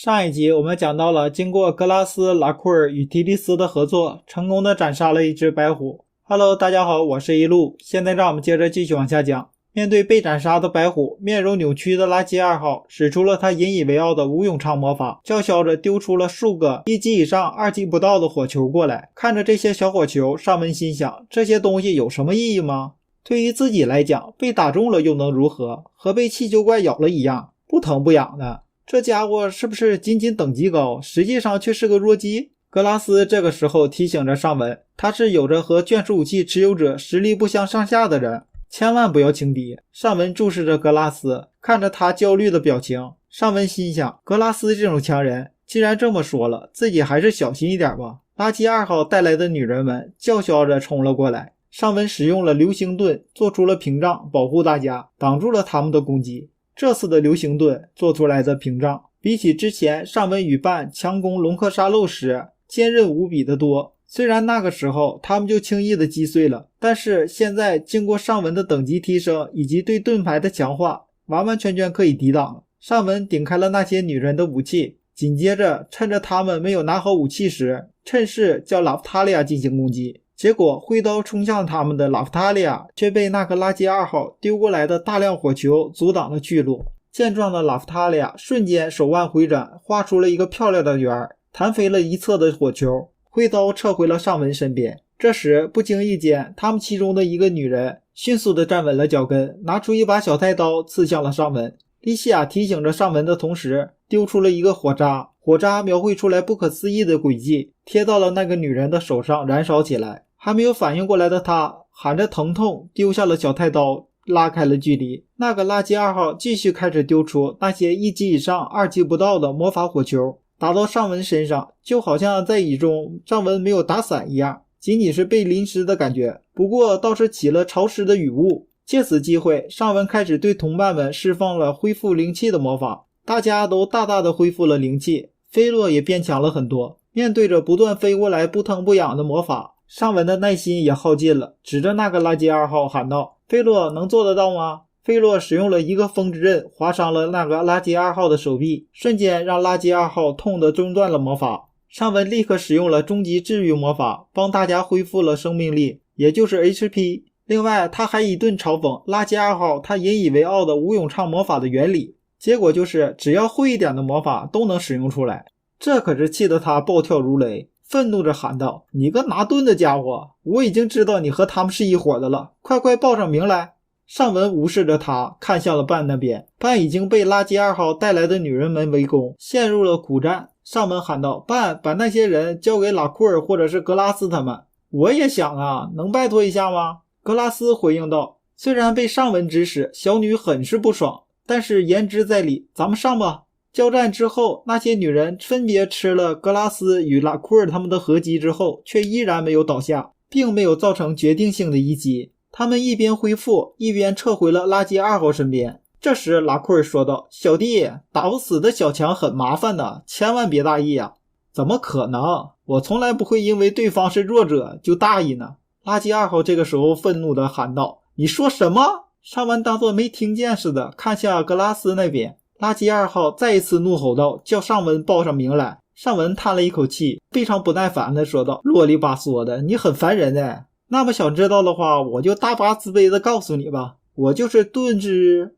上一集我们讲到了，经过格拉斯、拉库尔与提利斯的合作，成功的斩杀了一只白虎。Hello， 大家好，我是一路。现在让我们接着继续往下讲。面对被斩杀的白虎，面容扭曲的拉基2号使出了他引以为傲的无永昌魔法，叫嚣着丢出了数个1级以上2级不到的火球过来。看着这些小火球，上文心想，这些东西有什么意义吗？对于自己来讲，被打中了又能如何？和被气球怪咬了一样，不疼不痒的。这家伙是不是仅仅等级高，实际上却是个弱鸡？格拉斯这个时候提醒着上文，他是有着和眷属武器持有者实力不相上下的人，千万不要轻敌。上文注视着格拉斯，看着他焦虑的表情，上文心想，格拉斯这种强人，既然这么说了，自己还是小心一点吧。垃圾2号带来的女人们叫嚣着冲了过来，上文使用了流星盾，做出了屏障保护大家，挡住了他们的攻击。这次的流星盾做出来的屏障，比起之前上文与伴强攻龙克沙漏时坚韧无比的多。虽然那个时候他们就轻易的击碎了，但是现在经过上文的等级提升以及对盾牌的强化，完完全全可以抵挡了。上文顶开了那些女人的武器，紧接着趁着他们没有拿好武器时，趁势叫拉夫塔利亚进行攻击。结果挥刀冲向他们的拉夫塔利亚却被那个垃圾2号丢过来的大量火球阻挡了去路。健壮的拉夫塔利亚瞬间手腕回转，画出了一个漂亮的圆，弹飞了一侧的火球，挥刀撤回了上文身边。这时不经意间，他们其中的一个女人迅速地站稳了脚跟，拿出一把小太刀刺向了上文。莉西亚提醒着上文的同时，丢出了一个火渣，火渣描绘出来不可思议的轨迹，贴到了那个女人的手上燃烧起来。还没有反应过来的他喊着疼痛丢下了小太刀，拉开了距离。那个垃圾2号继续开始丢出那些1级以上2级不到的魔法火球，打到上文身上，就好像在雨中上文没有打伞一样，仅仅是被淋湿的感觉，不过倒是起了潮湿的雨雾。借此机会，上文开始对同伴们释放了恢复灵气的魔法，大家都大大的恢复了灵气，菲洛也变强了很多。面对着不断飞过来不疼不痒的魔法，上文的耐心也耗尽了，指着那个垃圾2号喊道，菲洛能做得到吗？菲洛使用了一个风之刃，划伤了那个垃圾2号的手臂，瞬间让垃圾2号痛得中断了魔法。上文立刻使用了终极治愈魔法，帮大家恢复了生命力，也就是 HP。 另外他还一顿嘲讽垃圾2号他引以为傲的无永昌魔法的原理，结果就是只要会一点的魔法都能使用出来。这可是气得他暴跳如雷，愤怒着喊道，你个拿盾的家伙，我已经知道你和他们是一伙的了，快快报上名来。上文无视着他，看向了伴那边，伴已经被垃圾2号带来的女人们围攻，陷入了苦战。上文喊道，伴把那些人交给拉库尔或者是格拉斯他们。我也想啊，能拜托一下吗？格拉斯回应道，虽然被上文指使，小女很是不爽，但是言之在理，咱们上吧。交战之后，那些女人分别吃了格拉斯与拉库尔他们的合击之后，却依然没有倒下，并没有造成决定性的一击。他们一边恢复，一边撤回了垃圾2号身边。这时拉库尔说道，小弟，打不死的小强很麻烦的，千万别大意啊。怎么可能，我从来不会因为对方是弱者就大意呢。垃圾2号这个时候愤怒地喊道，你说什么？上文当作没听见似的看向格拉斯那边。垃圾2号再一次怒吼道，叫上文报上名来。上文叹了一口气，非常不耐烦地说道，啰里吧嗦的，你很烦人哎。那么想知道的话，我就大发慈悲地告诉你吧，我就是盾之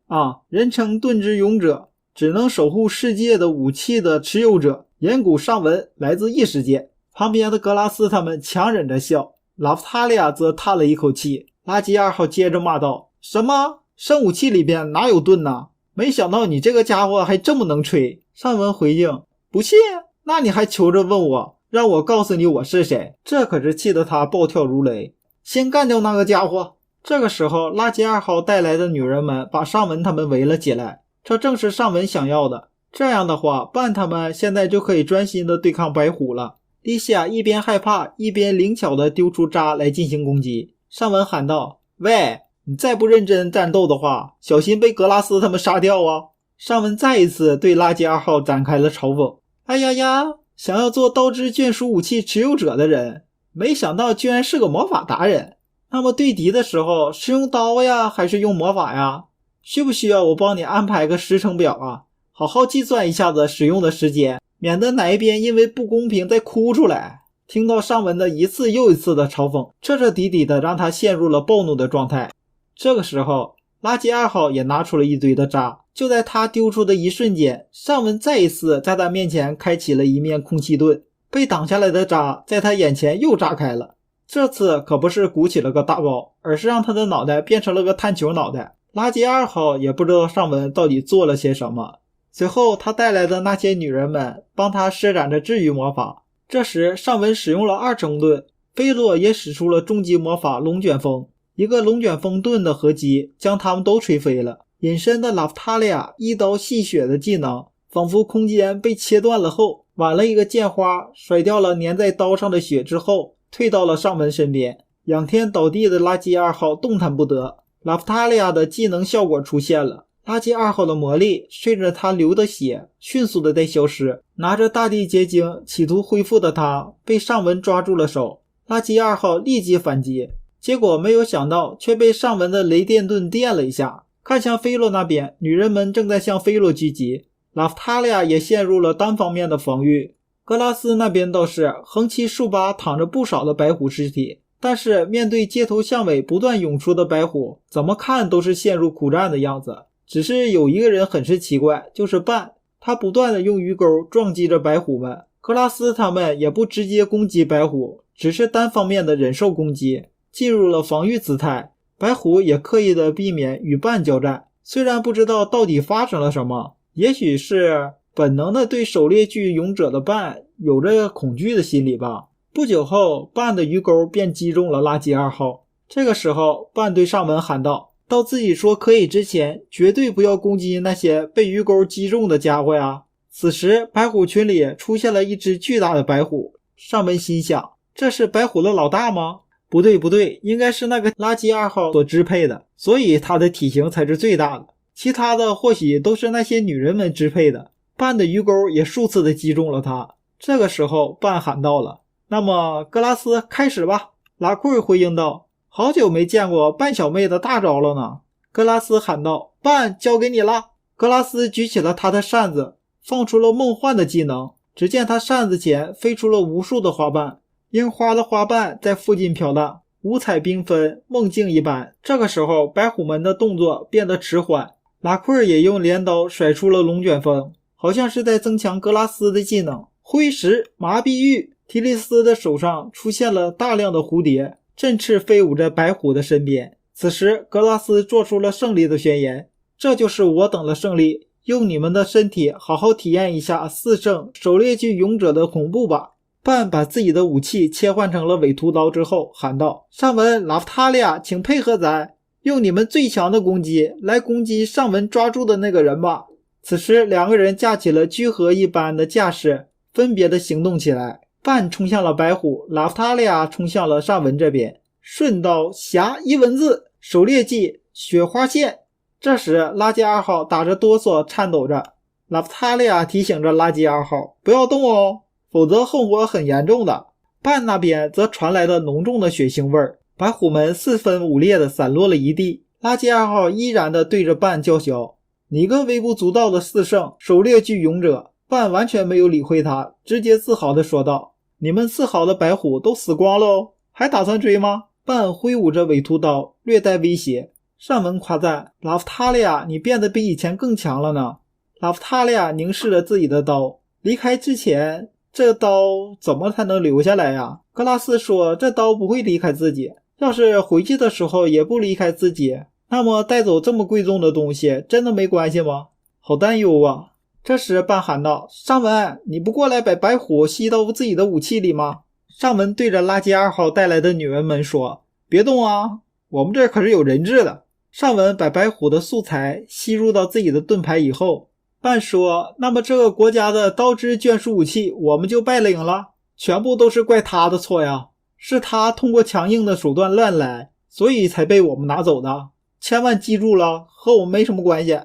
人称盾之勇者，只能守护世界的武器的持有者，岩谷上文，来自异世界。旁边的格拉斯他们强忍着笑，拉夫塔利亚则叹了一口气。垃圾2号接着骂道，什么？生武器里边哪有盾呢？没想到你这个家伙还这么能吹。上文回应，不信？那你还求着问我，让我告诉你我是谁？这可是气得他暴跳如雷。先干掉那个家伙。这个时候，垃圾2号带来的女人们把上文他们围了起来，这正是上文想要的。这样的话，伴他们现在就可以专心的对抗白虎了。莉西亚一边害怕，一边灵巧的丢出渣来进行攻击。上文喊道，喂，你再不认真战斗的话，小心被格拉斯他们杀掉啊。上文再一次对垃圾2号展开了嘲讽。哎呀呀，想要做刀之眷属武器持有者的人，没想到居然是个魔法达人。那么对敌的时候是用刀呀，还是用魔法呀？需不需要我帮你安排个时程表啊？好好计算一下子使用的时间，免得哪一边因为不公平再哭出来。听到上文的一次又一次的嘲讽，彻彻底底的让他陷入了暴怒的状态。这个时候，垃圾2号也拿出了一堆的渣，就在他丢出的一瞬间，上文再一次在他面前开启了一面空气盾，被挡下来的渣在他眼前又炸开了。这次可不是鼓起了个大包，而是让他的脑袋变成了个炭球脑袋。垃圾2号也不知道上文到底做了些什么。随后他带来的那些女人们帮他施展着治愈魔法。这时上文使用了2成盾，菲洛也使出了终极魔法龙卷风，一个龙卷风盾的合击将他们都吹飞了。隐身的拉夫塔利亚一刀吸血的技能，仿佛空间被切断了后，挽了一个剑花，甩掉了粘在刀上的血之后，退到了上文身边。仰天倒地的垃圾2号动弹不得，拉夫塔利亚的技能效果出现了，垃圾2号的魔力顺着他流的血迅速的在消失，拿着大地结晶企图恢复的他被上文抓住了手。垃圾2号立即反击，结果没有想到却被上文的雷电盾电了一下。看向菲洛那边，女人们正在向菲洛聚集，拉夫塔利亚也陷入了单方面的防御。格拉斯那边倒是横七竖八躺着不少的白虎尸体，但是面对街头巷尾不断涌出的白虎，怎么看都是陷入苦战的样子。只是有一个人很是奇怪，就是半，他不断的用鱼钩撞击着白虎们。格拉斯他们也不直接攻击白虎，只是单方面的忍受攻击，进入了防御姿态。白虎也刻意的避免与半交战，虽然不知道到底发生了什么，也许是本能的对狩猎具勇者的半有着恐惧的心理吧。不久后，半的鱼钩便击中了垃圾2号。这个时候，半对上文喊道：到自己说可以之前，绝对不要攻击那些被鱼钩击中的家伙呀。此时，白虎群里出现了一只巨大的白虎。上文心想，这是白虎的老大吗？不对，应该是那个垃圾2号所支配的，所以他的体型才是最大的。其他的或许都是那些女人们支配的。半的鱼钩也数次的击中了他。这个时候，半喊到了：那么格拉斯开始吧。拉库回应道：好久没见过半小妹的大招了呢。格拉斯喊道：半交给你了。格拉斯举起了他的扇子，放出了梦幻的技能。只见他扇子前飞出了无数的花瓣，樱花的花瓣在附近飘荡，五彩缤纷，梦境一般。这个时候，白虎们的动作变得迟缓，拉库也用镰刀甩出了龙卷风，好像是在增强格拉斯的技能。灰石麻痹玉，提利斯的手上出现了大量的蝴蝶，振翅飞舞在白虎的身边。此时格拉斯做出了胜利的宣言：这就是我等的胜利，用你们的身体好好体验一下4圣狩猎具勇者的恐怖吧。半把自己的武器切换成了尾屠刀之后喊道：上文拉夫塔利亚，请配合咱，用你们最强的攻击来攻击上文抓住的那个人吧。此时两个人架起了聚合一般的架势，分别的行动起来。半冲向了白虎，拉夫塔利亚冲向了上文这边。顺刀侠一文字，狩猎技雪花线。这时垃圾2号打着哆嗦颤抖着，拉夫塔利亚提醒着垃圾2号不要动哦，否则后果很严重的。半那边则传来了浓重的血腥味儿，白虎们四分五裂的散落了一地。垃圾2号依然的对着半叫嚣：你个微不足道的4圣狩猎具勇者。半完全没有理会他，直接自豪地说道：你们4好的白虎都死光喽，还打算追吗？半挥舞着尾屠刀，略带威胁。上文夸赞：拉夫塔利亚，你变得比以前更强了呢。拉夫塔利亚凝视了自己的刀，离开之前，这刀怎么才能留下来呀？格拉斯说：这刀不会离开自己，要是回去的时候也不离开自己，那么带走这么贵重的东西真的没关系吗？好担忧啊。这时半喊道：上文，你不过来把白虎吸到自己的武器里吗？上文对着垃圾2号带来的女人们说：别动啊，我们这可是有人质的。上文把白虎的素材吸入到自己的盾牌以后，半说：那么这个国家的刀之眷属武器我们就败领了，全部都是怪他的错呀，是他通过强硬的手段乱来，所以才被我们拿走的，千万记住了，和我们没什么关系。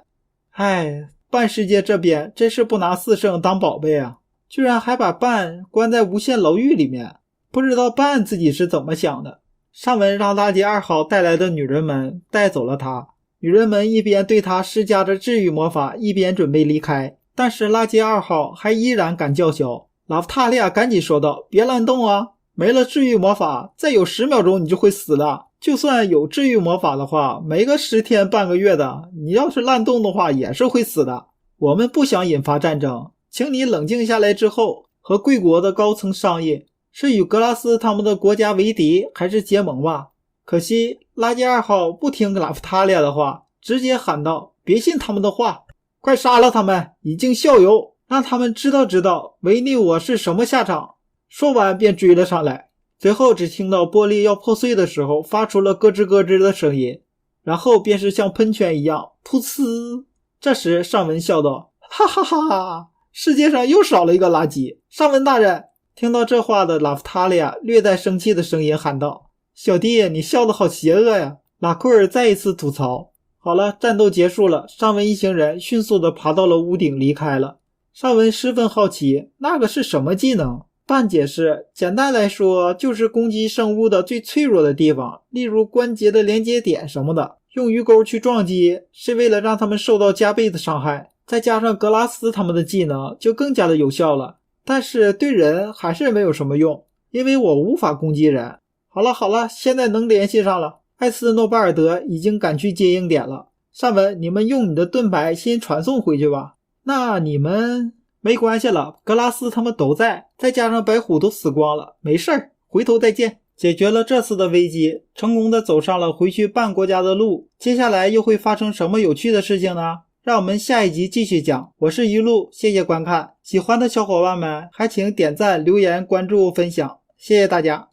唉，半世界这边真是不拿4圣当宝贝啊，居然还把半关在无限牢狱里面，不知道半自己是怎么想的。上文让垃圾2号带来的女人们带走了他，女人们一边对他施加着治愈魔法，一边准备离开。但是拉杰2号还依然敢叫嚣。拉夫塔利亚赶紧说道，别乱动啊，没了治愈魔法，再有10秒钟你就会死的。就算有治愈魔法的话，没个10天半个月的，你要是乱动的话也是会死的。我们不想引发战争，请你冷静下来之后和贵国的高层商议，是与格拉斯他们的国家为敌还是结盟吧。可惜拉杰2号不听拉夫塔利亚的话，直接喊道，别信他们的话，快杀了他们，以儆效尤，让他们知道违逆我是什么下场。说完便追了上来，随后只听到玻璃要破碎的时候发出了咯吱咯吱的声音，然后便是像喷泉一样噗呲。这时尚文笑道，哈哈哈，世界上又少了一个垃圾。尚文大人，听到这话的拉夫塔利亚略带生气的声音喊道，小弟你笑得好邪恶呀。拉库尔再一次吐槽。好了，战斗结束了，尚文一行人迅速地爬到了屋顶离开了。尚文十分好奇，那个是什么技能？半解释，简单来说就是攻击生物的最脆弱的地方，例如关节的连接点什么的，用鱼钩去撞击是为了让他们受到加倍的伤害，再加上格拉斯他们的技能就更加的有效了。但是对人还是没有什么用，因为我无法攻击人。好了，现在能联系上了，艾斯诺巴尔德已经赶去接应点了。尚文，你们用你的盾牌先传送回去吧。那你们没关系了，格拉斯他们都在，再加上白虎都死光了，没事儿，回头再见。解决了这次的危机，成功的走上了回去半国家的路。接下来又会发生什么有趣的事情呢？让我们下一集继续讲。我是一路，谢谢观看，喜欢的小伙伴们还请点赞、留言、关注、分享，谢谢大家。